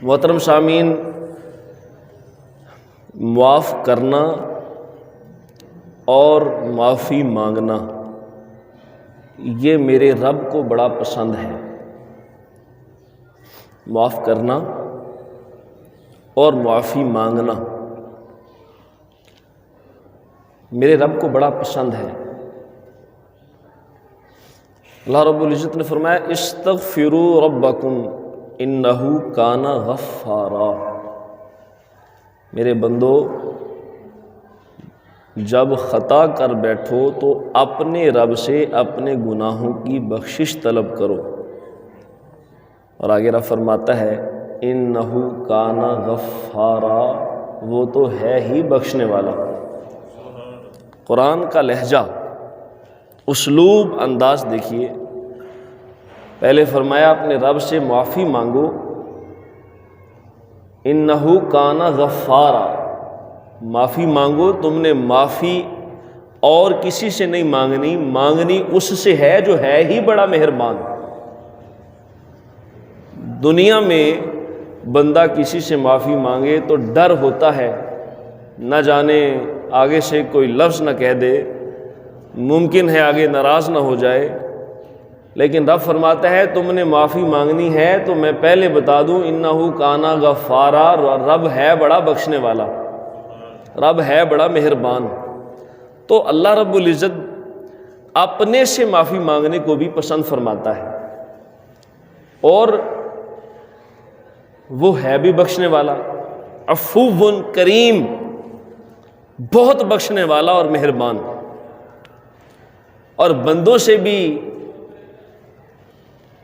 محترم سامعین، معاف کرنا اور معافی مانگنا یہ میرے رب کو بڑا پسند ہے۔ معاف کرنا اور معافی مانگنا میرے رب کو بڑا پسند ہے۔ اللہ رب العزت نے فرمایا استغفروا ربکم انہ کان غفارا۔ میرے بندو، جب خطا کر بیٹھو تو اپنے رب سے اپنے گناہوں کی بخشش طلب کرو۔ اور آگے رب فرماتا ہے انہ کان غفارا، وہ تو ہے ہی بخشنے والا۔ قرآن کا لہجہ، اسلوب، انداز دیکھیے۔ پہلے فرمایا اپنے رب سے معافی مانگو، انہ کان غفارا، معافی مانگو۔ تم نے معافی اور کسی سے نہیں مانگنی اس سے ہے جو ہے ہی بڑا مہربان۔ دنیا میں بندہ کسی سے معافی مانگے تو ڈر ہوتا ہے، نہ جانے آگے سے کوئی لفظ نہ کہہ دے، ممکن ہے آگے ناراض نہ ہو جائے۔ لیکن رب فرماتا ہے تم نے معافی مانگنی ہے تو میں پہلے بتا دوں انہ کان غفارا، رب ہے بڑا بخشنے والا، رب ہے بڑا مہربان۔ تو اللہ رب العزت اپنے سے معافی مانگنے کو بھی پسند فرماتا ہے، اور وہ ہے بھی بخشنے والا، عفو کریم، بہت بخشنے والا اور مہربان۔ اور بندوں سے بھی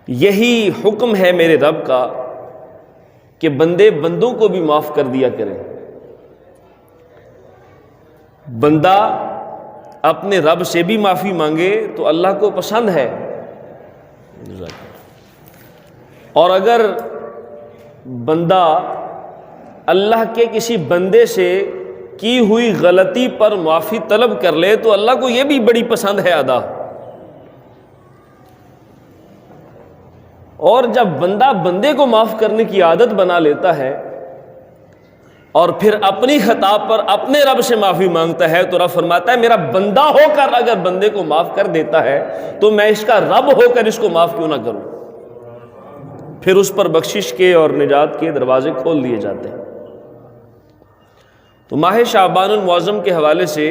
یہی حکم ہے میرے رب کا کہ بندے بندوں کو بھی معاف کر دیا کریں۔ بندہ اپنے رب سے بھی معافی مانگے تو اللہ کو پسند ہے۔ اور اگر بندہ اللہ کے کسی بندے سے کی ہوئی غلطی پر معافی طلب کر لے تو اللہ کو یہ بھی بڑی پسند ہے ادا۔ اور جب بندہ بندے کو معاف کرنے کی عادت بنا لیتا ہے اور پھر اپنی خطا پر اپنے رب سے معافی مانگتا ہے تو رب فرماتا ہے میرا بندہ ہو کر اگر بندے کو معاف کر دیتا ہے تو میں اس کا رب ہو کر اس کو معاف کیوں نہ کروں۔ پھر اس پر بخشش کے اور نجات کے دروازے کھول دیے جاتے ہیں۔ تو ماہ شعبان المعظم کے حوالے سے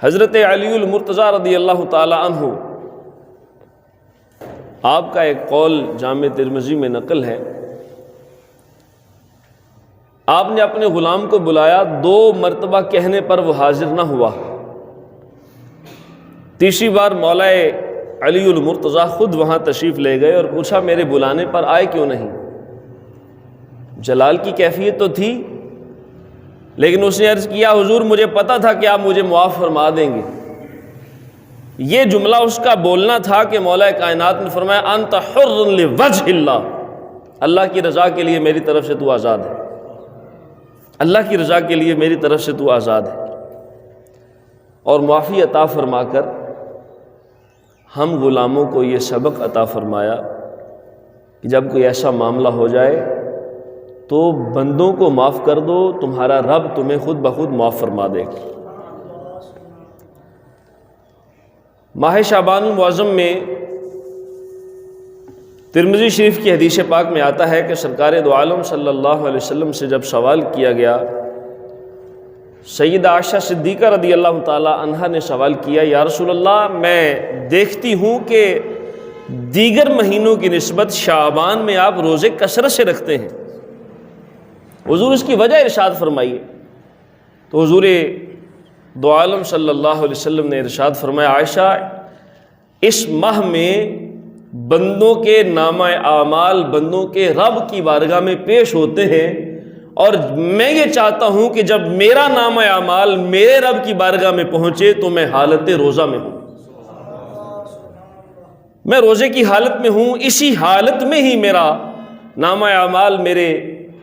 حضرت علی المرتضیٰ رضی اللہ تعالی عنہ، آپ کا ایک قول جامع ترمذی میں نقل ہے، آپ نے اپنے غلام کو بلایا، 2 مرتبہ کہنے پر وہ حاضر نہ ہوا۔ تیسری بار مولا علی المرتضیٰ خود وہاں تشریف لے گئے اور پوچھا میرے بلانے پر آئے کیوں نہیں؟ جلال کی کیفیت تو تھی، لیکن اس نے عرض کیا حضور مجھے پتا تھا کہ آپ مجھے معاف فرما دیں گے۔ یہ جملہ اس کا بولنا تھا کہ مولا کائنات نے فرمایا انت حر لوجہ اللہ، اللہ کی رضا کے لیے میری طرف سے تو آزاد ہے، اللہ کی رضا کے لیے میری طرف سے تو آزاد ہے۔ اور معافی عطا فرما کر ہم غلاموں کو یہ سبق عطا فرمایا کہ جب کوئی ایسا معاملہ ہو جائے تو بندوں کو معاف کر دو، تمہارا رب تمہیں خود بخود معاف فرما دے گا۔ ماہ شعبان المعظم میں ترمذی شریف کی حدیث پاک میں آتا ہے کہ سرکار دو عالم صلی اللہ علیہ وسلم سے جب سوال کیا گیا، سیدہ عائشہ صدیقہ رضی اللہ تعالی عنہا نے سوال کیا یا رسول اللہ میں دیکھتی ہوں کہ دیگر مہینوں کی نسبت شعبان میں آپ روزے کثرت سے رکھتے ہیں، حضور اس کی وجہ ارشاد فرمائیے۔ تو حضور دو عالم صلی اللہ علیہ وسلم نے ارشاد فرمایا عائشہ اس ماہ میں بندوں کے نامہ اعمال بندوں کے رب کی بارگاہ میں پیش ہوتے ہیں، اور میں یہ چاہتا ہوں کہ جب میرا نامہ اعمال میرے رب کی بارگاہ میں پہنچے تو میں حالت روزہ میں ہوں، میں روزے کی حالت میں ہوں، اسی حالت میں ہی میرا نامہ اعمال میرے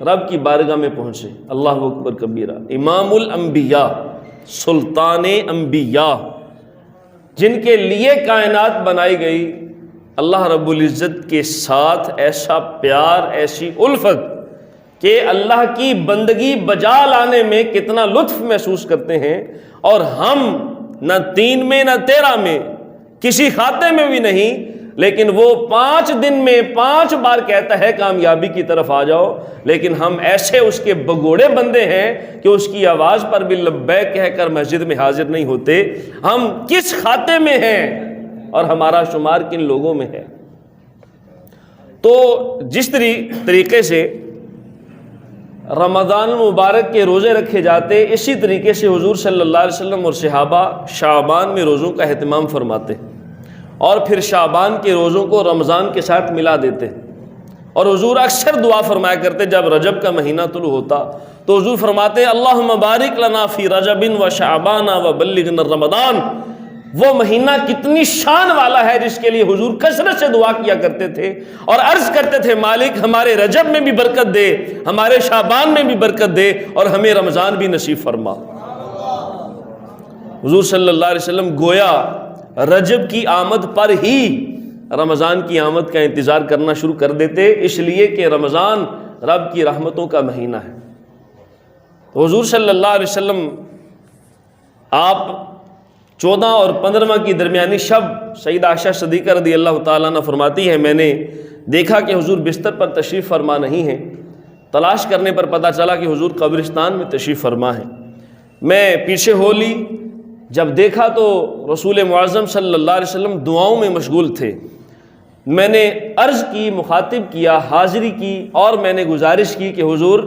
رب کی بارگاہ میں پہنچے۔ اللہ اکبر کبیرہ۔ امام الانبیاء، سلطان انبیاء، جن کے لیے کائنات بنائی گئی، اللہ رب العزت کے ساتھ ایسا پیار، ایسی الفت کہ اللہ کی بندگی بجا لانے میں کتنا لطف محسوس کرتے ہیں، اور ہم نہ 3 میں نہ 13 میں، کسی خاتے میں بھی نہیں، لیکن وہ 5 دن میں 5 بار کہتا ہے کامیابی کی طرف آ جاؤ، لیکن ہم ایسے اس کے بگوڑے بندے ہیں کہ اس کی آواز پر بھی لبیک کہہ کر مسجد میں حاضر نہیں ہوتے۔ ہم کس خاتے میں ہیں اور ہمارا شمار کن لوگوں میں ہے؟ تو جس طریقے سے رمضان المبارک کے روزے رکھے جاتے، اسی طریقے سے حضور صلی اللہ علیہ وسلم اور صحابہ شعبان میں روزوں کا اہتمام فرماتے، اور پھر شعبان کے روزوں کو رمضان کے ساتھ ملا دیتے۔ اور حضور اکثر دعا فرمایا کرتے، جب رجب کا مہینہ طلوع ہوتا تو حضور فرماتے اللہم بارک لنا فی رجب و شعبان و بلغنا رمضان۔ وہ مہینہ کتنی شان والا ہے جس کے لیے حضور کثرت سے دعا کیا کرتے تھے اور عرض کرتے تھے مالک ہمارے رجب میں بھی برکت دے، ہمارے شعبان میں بھی برکت دے، اور ہمیں رمضان بھی نصیب فرما۔ حضور صلی اللہ علیہ وسلم گویا رجب کی آمد پر ہی رمضان کی آمد کا انتظار کرنا شروع کر دیتے، اس لیے کہ رمضان رب کی رحمتوں کا مہینہ ہے۔ تو حضور صلی اللہ علیہ وسلم آپ 14 اور 15 کی درمیانی شب، سیدہ عائشہ صدیقہ رضی اللہ تعالیٰ عنہ فرماتی ہے میں نے دیکھا کہ حضور بستر پر تشریف فرما نہیں ہیں، تلاش کرنے پر پتہ چلا کہ حضور قبرستان میں تشریف فرما ہیں۔ میں پیچھے ہو لی، جب دیکھا تو رسول معظم صلی اللہ علیہ وسلم دعاؤں میں مشغول تھے۔ میں نے عرض کی، مخاطب کیا، حاضری کی، اور میں نے گزارش کی کہ حضور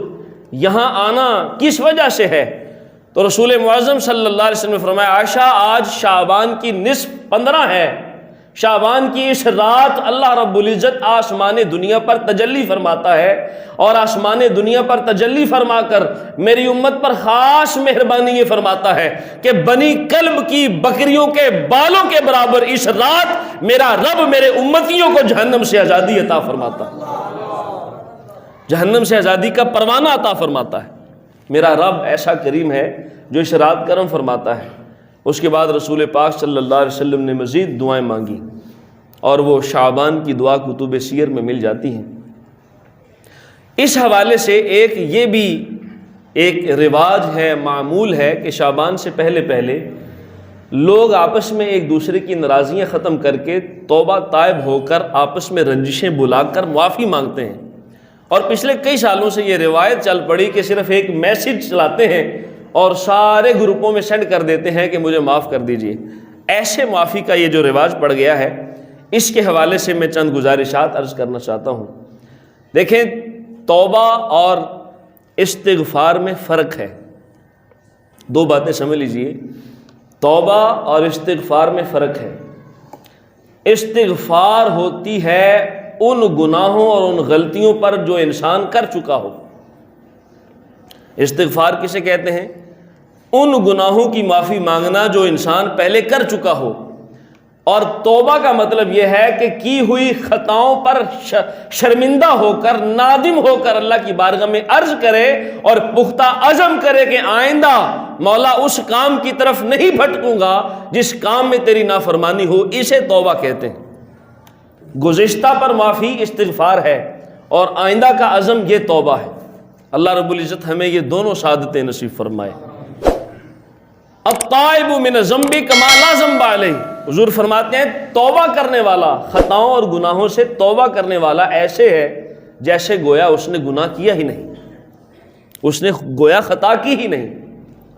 یہاں آنا کس وجہ سے ہے؟ تو رسول معظم صلی اللہ علیہ وسلم نے فرمایا عائشہ آج شعبان کی نصف 15 ہے، شعبان کی اس رات اللہ رب العزت آسمان دنیا پر تجلی فرماتا ہے، اور آسمان دنیا پر تجلی فرما کر میری امت پر خاص مہربانی یہ فرماتا ہے کہ بنی کلب کی بکریوں کے بالوں کے برابر اس رات میرا رب میرے امتیوں کو جہنم سے آزادی عطا فرماتا ہے، جہنم سے آزادی کا پروانہ عطا فرماتا ہے۔ میرا رب ایسا کریم ہے جو اس رات کرم فرماتا ہے۔ اس کے بعد رسول پاک صلی اللہ علیہ وسلم نے مزید دعائیں مانگی، اور وہ شعبان کی دعا کتب سیر میں مل جاتی ہیں۔ اس حوالے سے یہ بھی ایک رواج ہے، معمول ہے کہ شعبان سے پہلے لوگ آپس میں ایک دوسرے کی ناراضیاں ختم کر کے توبہ تائب ہو کر آپس میں رنجشیں بلا کر معافی مانگتے ہیں۔ اور پچھلے کئی سالوں سے یہ روایت چل پڑی کہ صرف ایک میسج چلاتے ہیں اور سارے گروپوں میں سینڈ کر دیتے ہیں کہ مجھے معاف کر دیجئے۔ ایسے معافی کا یہ جو رواج پڑ گیا ہے، اس کے حوالے سے میں چند گزارشات عرض کرنا چاہتا ہوں۔ دیکھیں، توبہ اور استغفار میں فرق ہے، 2 باتیں سمجھ لیجئے، توبہ اور استغفار میں فرق ہے۔ استغفار ہوتی ہے ان گناہوں اور ان غلطیوں پر جو انسان کر چکا ہو۔ استغفار کسے کہتے ہیں؟ ان گناہوں کی معافی مانگنا جو انسان پہلے کر چکا ہو۔ اور توبہ کا مطلب یہ ہے کہ کی ہوئی خطاؤں پر شرمندہ ہو کر، نادم ہو کر اللہ کی بارگاہ میں عرض کرے اور پختہ عزم کرے کہ آئندہ مولا اس کام کی طرف نہیں بھٹکوں گا جس کام میں تیری نافرمانی ہو، اسے توبہ کہتے ہیں۔ گزشتہ پر معافی استغفار ہے، اور آئندہ کا عزم یہ توبہ ہے۔ اللہ رب العزت ہمیں یہ دونوں سعادتیں نصیب فرمائے۔ التائب من الذنب کما لا ذنب علیہ، حضور فرماتے ہیں توبہ کرنے والا، خطاؤں اور گناہوں سے توبہ کرنے والا ایسے ہے جیسے گویا اس نے گناہ کیا ہی نہیں، اس نے گویا خطا کی ہی نہیں۔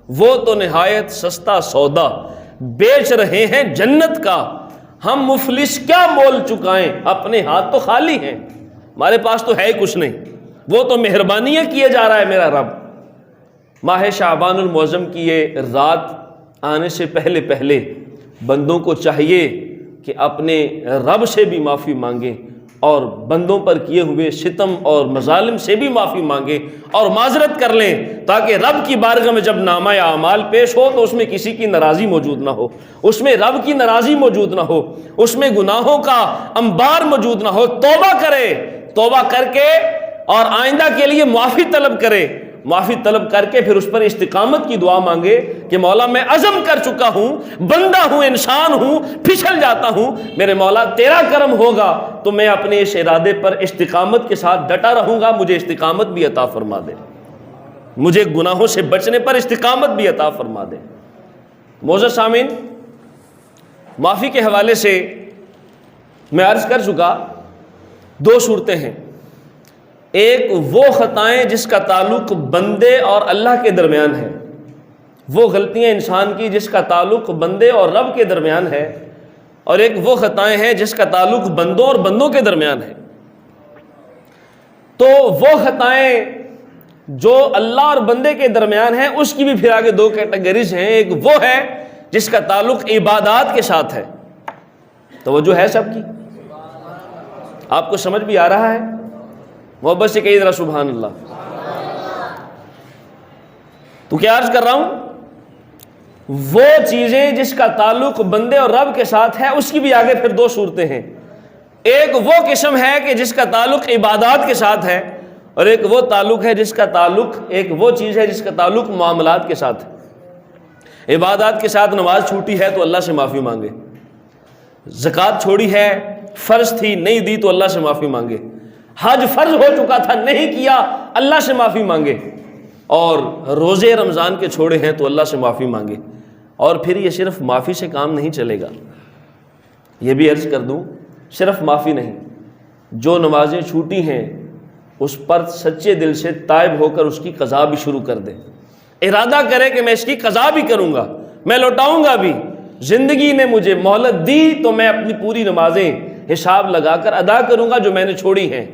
وہ تو نہایت سستا سودا بیچ رہے ہیں جنت کا، ہم مفلس کیا مول چکائیں، اپنے ہاتھ تو خالی ہیں، ہمارے پاس تو ہے کچھ نہیں۔ وہ تو مہربانیاں کیے جا رہا ہے میرا رب۔ ماہ شعبان المعظم کی یہ رات آنے سے پہلے بندوں کو چاہیے کہ اپنے رب سے بھی معافی مانگیں، اور بندوں پر کیے ہوئے ستم اور مظالم سے بھی معافی مانگیں اور معذرت کر لیں، تاکہ رب کی بارگاہ میں جب نامہ اعمال پیش ہو تو اس میں کسی کی ناراضی موجود نہ ہو، اس میں رب کی ناراضی موجود نہ ہو، اس میں گناہوں کا انبار موجود نہ ہو۔ توبہ کرے، توبہ کر کے اور آئندہ کے لیے معافی طلب کرے، معافی طلب کر کے پھر اس پر استقامت کی دعا مانگے کہ مولا میں عزم کر چکا ہوں، بندہ ہوں، انسان ہوں، پھسل جاتا ہوں، میرے مولا تیرا کرم ہوگا تو میں اپنے اس ارادے پر استقامت کے ساتھ ڈٹا رہوں گا، مجھے استقامت بھی عطا فرما دے، مجھے گناہوں سے بچنے پر استقامت بھی عطا فرما دے۔ معزز سامعین، معافی کے حوالے سے میں عرض کر چکا دو صورتیں ہیں، ایک وہ خطائیں جس کا تعلق بندے اور اللہ کے درمیان ہے، وہ غلطیاں انسان کی جس کا تعلق بندے اور رب کے درمیان ہے، اور ایک وہ خطائیں ہیں جس کا تعلق بندوں اور بندوں کے درمیان ہے۔ تو وہ خطائیں جو اللہ اور بندے کے درمیان ہیں اس کی بھی پھر آگے دو کیٹیگریز ہیں، ایک وہ ہے جس کا تعلق عبادات کے ساتھ ہے۔ توجہ ہے سب کی؟ آپ کو سمجھ بھی آ رہا ہے؟ محبت سے کہیے ذرا سبحان اللہ۔ تو کیا عرض کر رہا ہوں، وہ چیزیں جس کا تعلق بندے اور رب کے ساتھ ہے اس کی بھی آگے پھر دو صورتیں ہیں، ایک وہ قسم ہے کہ جس کا تعلق عبادات کے ساتھ ہے، اور ایک وہ تعلق ہے جس کا تعلق، ایک وہ چیز ہے جس کا تعلق معاملات کے ساتھ ہے۔ عبادات کے ساتھ نماز چھوٹی ہے تو اللہ سے معافی مانگے، زکوٰۃ چھوڑی ہے، فرض تھی نہیں دی تو اللہ سے معافی مانگے، حج فرض ہو چکا تھا نہیں کیا اللہ سے معافی مانگے، اور روزے رمضان کے چھوڑے ہیں تو اللہ سے معافی مانگے۔ اور پھر یہ صرف معافی سے کام نہیں چلے گا، یہ بھی عرض کر دوں، صرف معافی نہیں، جو نمازیں چھوٹی ہیں اس پر سچے دل سے تائب ہو کر اس کی قضا بھی شروع کر دے، ارادہ کرے کہ میں اس کی قضا بھی کروں گا، میں لوٹاؤں گا بھی، زندگی نے مجھے مہلت دی تو میں اپنی پوری نمازیں حساب لگا کر ادا کروں گا جو میں نے چھوڑی ہیں۔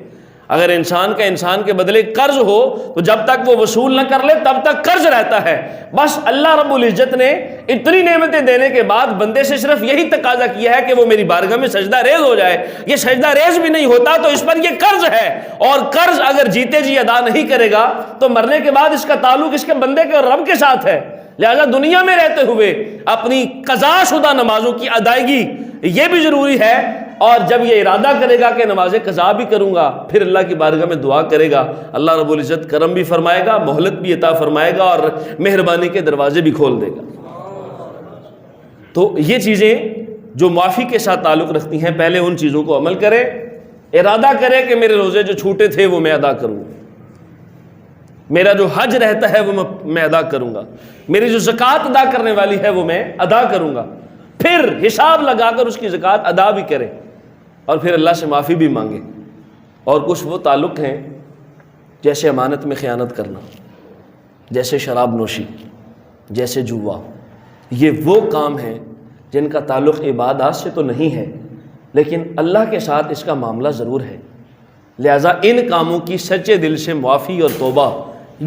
اگر انسان کا انسان کے بدلے قرض ہو تو جب تک وہ وصول نہ کر لے تب تک قرض رہتا ہے۔ بس اللہ رب العزت نے اتنی نعمتیں دینے کے بعد بندے سے صرف یہی تقاضا کیا ہے کہ وہ میری بارگاہ میں سجدہ ریز ہو جائے، یہ سجدہ ریز بھی نہیں ہوتا تو اس پر یہ قرض ہے، اور قرض اگر جیتے جی ادا نہیں کرے گا تو مرنے کے بعد اس کا تعلق اس کے بندے کے اور رب کے ساتھ ہے۔ لہذا دنیا میں رہتے ہوئے اپنی قضا شدہ نمازوں کی ادائیگی یہ بھی ضروری ہے، اور جب یہ ارادہ کرے گا کہ نماز قضا بھی کروں گا پھر اللہ کی بارگاہ میں دعا کرے گا، اللہ رب العزت کرم بھی فرمائے گا، مہلت بھی عطا فرمائے گا، اور مہربانی کے دروازے بھی کھول دے گا۔ تو یہ چیزیں جو معافی کے ساتھ تعلق رکھتی ہیں، پہلے ان چیزوں کو عمل کرے، ارادہ کرے کہ میرے روزے جو چھوٹے تھے وہ میں ادا کروں، میرا جو حج رہتا ہے وہ میں ادا کروں گا، میری جو زکوٰۃ ادا کرنے والی ہے وہ میں ادا کروں گا، پھر حساب لگا کر اس کی زکوٰۃ ادا بھی کرے، اور پھر اللہ سے معافی بھی مانگے۔ اور کچھ وہ تعلق ہیں جیسے امانت میں خیانت کرنا، جیسے شراب نوشی، جیسے جوا، یہ وہ کام ہیں جن کا تعلق عبادات سے تو نہیں ہے لیکن اللہ کے ساتھ اس کا معاملہ ضرور ہے، لہٰذا ان کاموں کی سچے دل سے معافی اور توبہ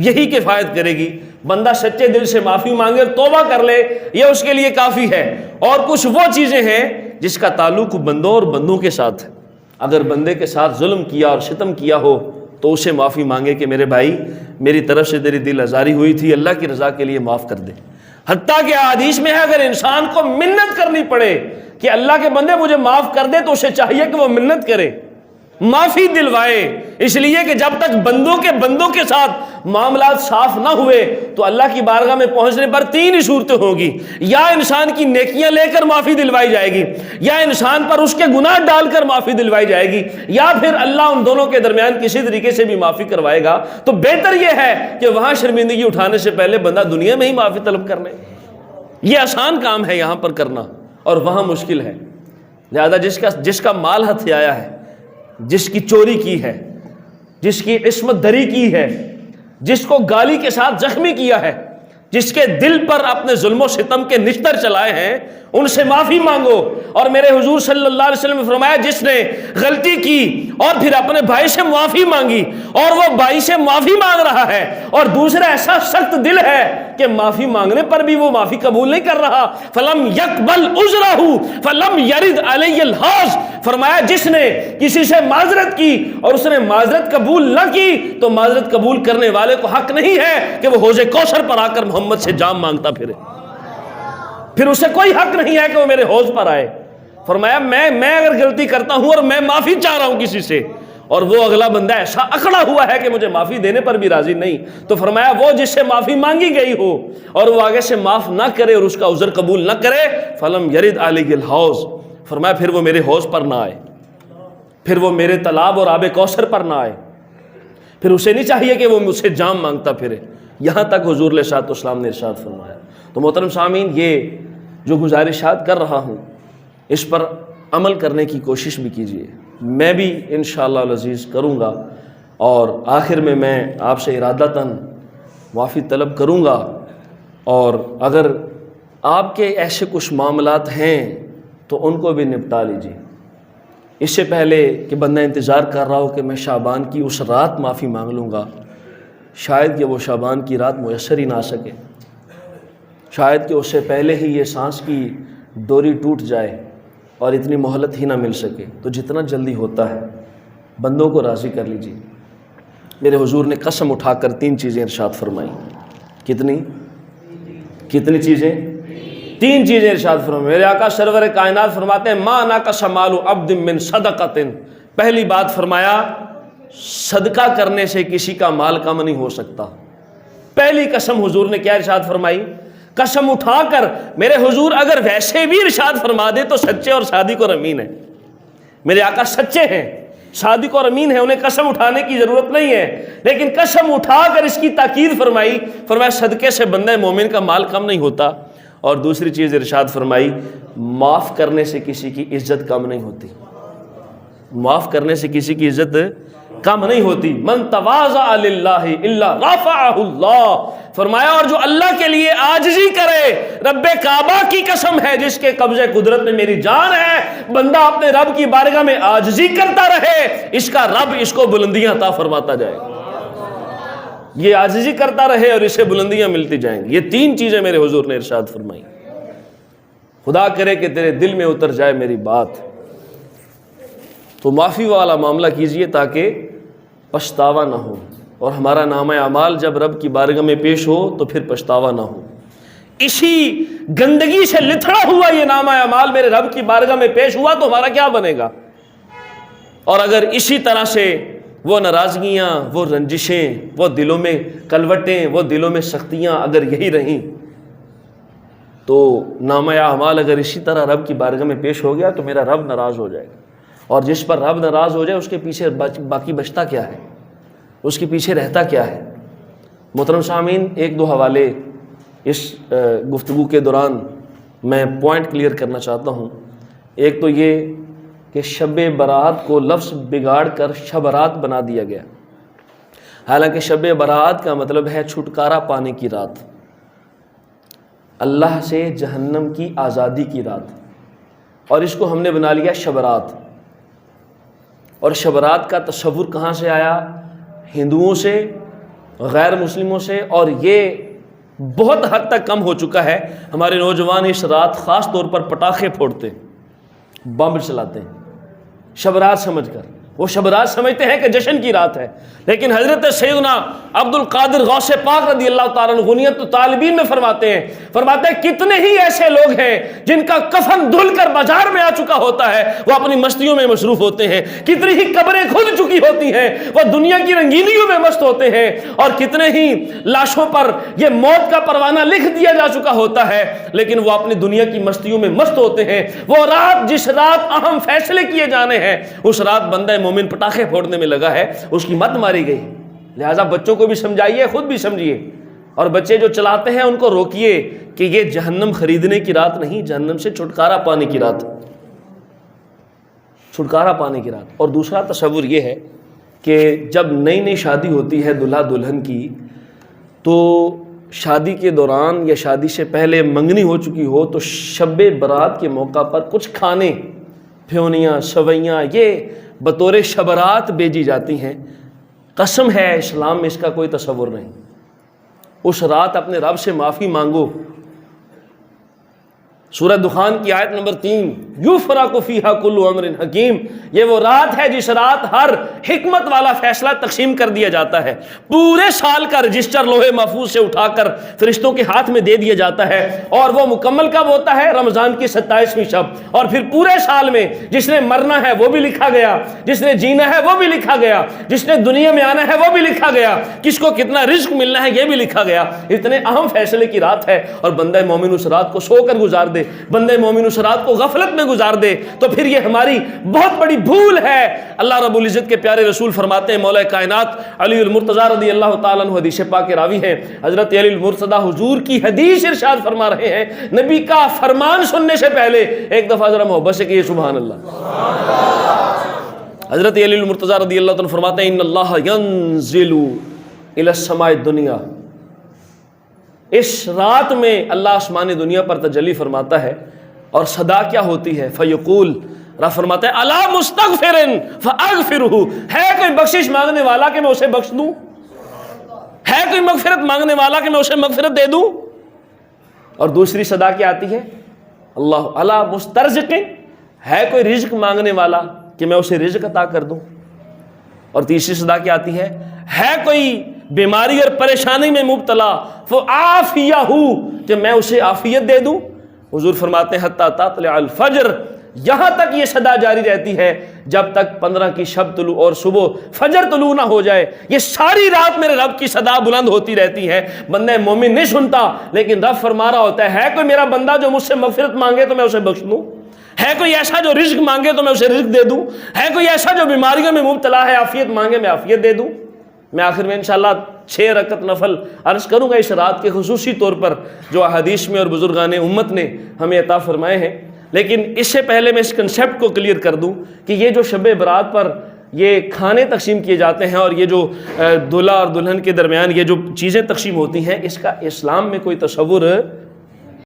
یہی کفایت کرے گی۔ بندہ سچے دل سے معافی مانگے اور توبہ کر لے، یہ اس کے لیے کافی ہے۔ اور کچھ وہ چیزیں ہیں جس کا تعلق بندوں اور بندوں کے ساتھ ہے، اگر بندے کے ساتھ ظلم کیا اور ستم کیا ہو تو اسے معافی مانگے کہ میرے بھائی میری طرف سے تیری دل آزاری ہوئی تھی، اللہ کی رضا کے لیے معاف کر دے۔ حتیٰ کہ حدیث میں ہے اگر انسان کو منت کرنی پڑے کہ اللہ کے بندے مجھے معاف کر دے تو اسے چاہیے کہ وہ منت کرے، معافی دلوائے، اس لیے کہ جب تک بندوں کے ساتھ معاملات صاف نہ ہوئے تو اللہ کی بارگاہ میں پہنچنے پر تین ہی صورتیں ہوں گی، یا انسان کی نیکیاں لے کر معافی دلوائی جائے گی، یا انسان پر اس کے گناہ ڈال کر معافی دلوائی جائے گی، یا پھر اللہ ان دونوں کے درمیان کسی طریقے سے بھی معافی کروائے گا۔ تو بہتر یہ ہے کہ وہاں شرمندگی اٹھانے سے پہلے بندہ دنیا میں ہی معافی طلب کر لے، یہ آسان کام ہے یہاں پر کرنا، اور وہاں مشکل ہے۔ لہذا جس کا مال ہتھ آیا ہے، جس کی چوری کی ہے، جس کی عصمت دری کی ہے، جس کو گالی کے ساتھ زخمی کیا ہے، جس کے دل پر اپنے ظلم و ستم کے نشتر چلائے ہیں، ان سے معافی مانگو۔ اور میرے حضور صلی اللہ علیہ وسلم نے فرمایا جس نے غلطی کی اور پھر اپنے بھائی سے معافی مانگی اور وہ بھائی سے معافی مانگ رہا ہے اور دوسرا ایسا سخت دل ہے کہ معافی مانگنے پر بھی وہ معافی قبول نہیں کر رہا، فلم یقبل عذرہ فلم یرد علی الحاظ، فرمایا جس نے کسی سے معذرت کی اور اس نے معذرت قبول نہ کی تو معذرت قبول کرنے والے کو حق نہیں ہے کہ وہ حوض کوثر پر آ کر محمد سے جام مانگتا پھرے، پھر اسے کوئی حق نہیں ہے کہ وہ میرے حوض پر آئے۔ فرمایا میں اگر غلطی کرتا ہوں اور میں معافی چاہ رہا ہوں کسی سے اور وہ اگلا بندہ ایسا اکڑا ہوا ہے کہ مجھے معافی دینے پر بھی راضی نہیں، تو فرمایا وہ جس سے معافی مانگی گئی ہو اور وہ آگے سے معاف نہ کرے اور اس کا عذر قبول نہ کرے، فلم یرد علیہ الحوض، فرمایا پھر وہ میرے حوض پر نہ آئے، پھر وہ میرے تالاب اور آب کوثر پر نہ آئے، پھر اسے نہیں چاہیے کہ وہ مجھ سے جام مانگتا پھرے۔ یہاں تک حضور علیہ الصلوۃ والسلام نے ارشاد فرمایا۔ تو محترم سامعین، یہ جو گزارشات کر رہا ہوں اس پر عمل کرنے کی کوشش بھی کیجیے، میں بھی انشاءاللہ العزیز کروں گا، اور آخر میں آپ سے ارادتاً معافی طلب کروں گا، اور اگر آپ کے ایسے کچھ معاملات ہیں تو ان کو بھی نپٹا لیجیے، اس سے پہلے کہ بندہ انتظار کر رہا ہو کہ میں شعبان کی اس رات معافی مانگ لوں گا۔ شاید کہ وہ شعبان کی رات میسر ہی نہ آ سکے، شاید کہ اس سے پہلے ہی یہ سانس کی ڈوری ٹوٹ جائے اور اتنی مہلت ہی نہ مل سکے۔ تو جتنا جلدی ہوتا ہے بندوں کو راضی کر لیجیے۔ میرے حضور نے قسم اٹھا کر 3 چیزیں ارشاد فرمائی۔ کتنی چیزیں؟ 3 چیزیں ارشاد فرمائی۔ میرے آقا سرور کائنات فرماتے ہیں ما نقص مال عبد من صدقۃ، پہلی بات فرمایا صدقہ کرنے سے کسی کا مال کم نہیں ہو سکتا۔ پہلی قسم حضور نے کیا ارشاد فرمائی؟ قسم اٹھا کر میرے حضور اگر ویسے بھی ارشاد فرما دے تو سچے اور صادق اور امین ہیں۔ میرے آقا سچے ہیں، صادق اور امین ہیں، انہیں قسم اٹھانے کی ضرورت نہیں ہے، لیکن قسم اٹھا کر اس کی تاکید فرمائی، فرمایا صدقے سے بندہ مومن کا مال کم نہیں ہوتا۔ اور دوسری چیز ارشاد فرمائی معاف کرنے سے کسی کی عزت کم نہیں ہوتی، معاف کرنے سے کسی کی عزت کم نہیں ہوتی۔ من تواضع للہ الا رفعہ اللہ، فرمایا اور جو اللہ کے لیے عاجزی کرے، رب کعبہ کی قسم ہے جس کے قبضے قدرت میں میری جان ہے، بندہ اپنے رب کی بارگاہ میں عاجزی کرتا رہے، اس کا رب اس کو بلندیاں عطا فرماتا جائے گا۔ یہ عاجزی کرتا رہے اور اسے بلندیاں ملتی جائیں گی۔ یہ 3 چیزیں میرے حضور نے ارشاد فرمائی۔ خدا کرے کہ تیرے دل میں اتر جائے میری بات، تو معافی والا معاملہ کیجئے تاکہ پچھتاوا نہ ہو، اور ہمارا نامہ اعمال جب رب کی بارگاہ میں پیش ہو تو پھر پچھتاوا نہ ہو۔ اسی گندگی سے لتھڑا ہوا یہ نامہ اعمال میرے رب کی بارگاہ میں پیش ہوا تو ہمارا کیا بنے گا؟ اور اگر اسی طرح سے وہ ناراضگیاں، وہ رنجشیں، وہ دلوں میں کلوٹیں، وہ دلوں میں سختیاں اگر یہی رہیں تو نامہ اعمال اگر اسی طرح رب کی بارگاہ میں پیش ہو گیا تو میرا رب ناراض ہو جائے گا، اور جس پر رب ناراض ہو جائے اس کے پیچھے باقی بچتا کیا ہے، اس کے پیچھے رہتا کیا ہے؟ محترم سامعین، 1-2 حوالے اس گفتگو کے دوران میں پوائنٹ کلیئر کرنا چاہتا ہوں۔ ایک تو یہ کہ شب برات کو لفظ بگاڑ کر شبرات بنا دیا گیا، حالانکہ شب برات کا مطلب ہے چھٹکارا پانے کی رات، اللہ سے جہنم کی آزادی کی رات، اور اس کو ہم نے بنا لیا شبرات۔ اور شبرات کا تصور کہاں سے آیا؟ ہندوؤں سے، غیر مسلموں سے، اور یہ بہت حد تک کم ہو چکا ہے۔ ہمارے نوجوان اس رات خاص طور پر پٹاخے پھوڑتے ہیں، بم چلاتے ہیں شبرات سمجھ کر۔ وہ شبرات سمجھتے ہیں کہ جشن کی رات ہے، لیکن حضرت سیدنا عبد القادر غوث پاک رضی اللہ تعالیٰ عنہ غنیت الطالبین میں فرماتے ہیں کتنے ہی ایسے لوگ ہیں جن کا کفن دھل کر بازار میں آ چکا ہوتا ہے، وہ اپنی مستیوں میں مصروف ہوتے ہیں، کتنی ہی قبریں کھل چکی ہوتی ہیں، وہ دنیا کی رنگینیوں میں مست ہوتے ہیں، اور کتنے ہی لاشوں پر یہ موت کا پروانہ لکھ دیا جا چکا ہوتا ہے، لیکن وہ اپنی دنیا کی مستیوں میں مست ہوتے ہیں۔ وہ رات جس رات اہم فیصلے کیے جانے ہیں، اس رات بندہ مومن پٹاخے پھوڑنے میں لگا ہے، اس کی مت ماری گئی۔ لہٰذا بچوں کو بھی سمجھائیے، خود بھی سمجھیے، اور بچے جو چلاتے ہیں ان کو روکیے کہ یہ جہنم خریدنے کی رات نہیں، جہنم سے چھٹکارا پانے کی رات، چھٹکارا پانے کی رات۔ اور دوسرا تصور یہ ہے کہ جب نئی نئی شادی ہوتی ہے دلہا دلہن کی، تو شادی کے دوران یا شادی سے پہلے منگنی ہو چکی ہو تو شب برات کے موقع پر کچھ کھانے، پھیونیاں، سوئیاں، یہ بطور شبرات بیجی جاتی ہیں۔ قسم ہے اسلام میں اس کا کوئی تصور نہیں۔ اس رات اپنے رب سے معافی مانگو، سورہ دخان کی آیت نمبر 3، یفرق فیہا کل امر حکیم، یہ وہ رات ہے جس رات ہر حکمت والا فیصلہ تقسیم کر دیا جاتا ہے۔ پورے سال کا رجسٹر لوہے محفوظ سے اٹھا کر فرشتوں کے ہاتھ میں دے دیا جاتا ہے، اور وہ مکمل کب ہوتا ہے؟ رمضان کی 27ویں شب۔ اور پھر پورے سال میں جس نے مرنا ہے وہ بھی لکھا گیا، جس نے جینا ہے وہ بھی لکھا گیا، جس نے دنیا میں آنا ہے وہ بھی لکھا گیا، کس کو کتنا رزق ملنا ہے یہ بھی لکھا گیا۔ اتنے اہم فیصلے کی رات ہے، اور بندہ مومن اس رات کو سو کر گزار دے، بندے مومن اس رات کو غفلت میں گزار دے، تو پھر یہ ہماری بہت بڑی بھول ہے۔ اللہ رب العزت کے پیارے رسول فرماتے ہیں، مولا کائنات علی المرتضیٰ رضی اللہ تعالیٰ عنہ حدیث پاک کے راوی ہیں، حضرت علی المرتضیٰ حضور کی حدیث ارشاد فرما رہے ہیں، نبی کا فرمان سننے سے پہلے ایک دفعہ ذرا محبت سے کہیے سبحان اللہ۔ حضرت علی المرتضیٰ رضی اللہ عنہ فرماتے ہیں، ان اللہ ینزل الی السماء الدنیا، اس رات میں اللہ آسمان دنیا پر تجلی فرماتا ہے، اور صدا کیا ہوتی ہے؟ فیقول، رب فرماتا ہے، الا مستغفر فاغفرہ، ہے کوئی بخشش مانگنے والا کہ میں اسے بخش دوں؟ ہے کوئی مغفرت مانگنے والا کہ میں اسے مغفرت دے دوں؟ اور دوسری صدا کیا آتی ہے؟ اللہ الا مسترزق، ہے کوئی رزق مانگنے والا کہ میں اسے رزق عطا کر دوں؟ اور تیسری صدا کیا آتی ہے کوئی بیماری اور پریشانی میں مبتلا، فعافیہ، کہ میں اسے عافیت دے دوں؟ حضور فرماتے ہیں حتی تطلع الفجر، یہاں تک یہ صدا جاری رہتی ہے جب تک 15 کی شب طلوع اور صبح فجر طلوع نہ ہو جائے۔ یہ ساری رات میرے رب کی صدا بلند ہوتی رہتی ہے، بندہ مومن نہیں سنتا، لیکن رب فرما رہا ہوتا ہے کوئی میرا بندہ جو مجھ سے مغفرت مانگے تو میں اسے بخش دوں، ہے کوئی ایسا جو رزق مانگے تو میں اسے رزق دے دوں، ہے کوئی ایسا جو بیماریوں میں مبتلا ہے عافیت مانگے میں عافیت دے دوں۔ میں آخر میں انشاءاللہ 6 رکعت نفل عرض کروں گا اس رات کے خصوصی طور پر جو احادیث میں اور بزرگان امت نے ہمیں عطا فرمائے ہیں، لیکن اس سے پہلے میں اس کنسیپٹ کو کلیئر کر دوں کہ یہ جو شب برات پر یہ کھانے تقسیم کیے جاتے ہیں، اور یہ جو دلہا اور دلہن کے درمیان یہ جو چیزیں تقسیم ہوتی ہیں، اس کا اسلام میں کوئی تصور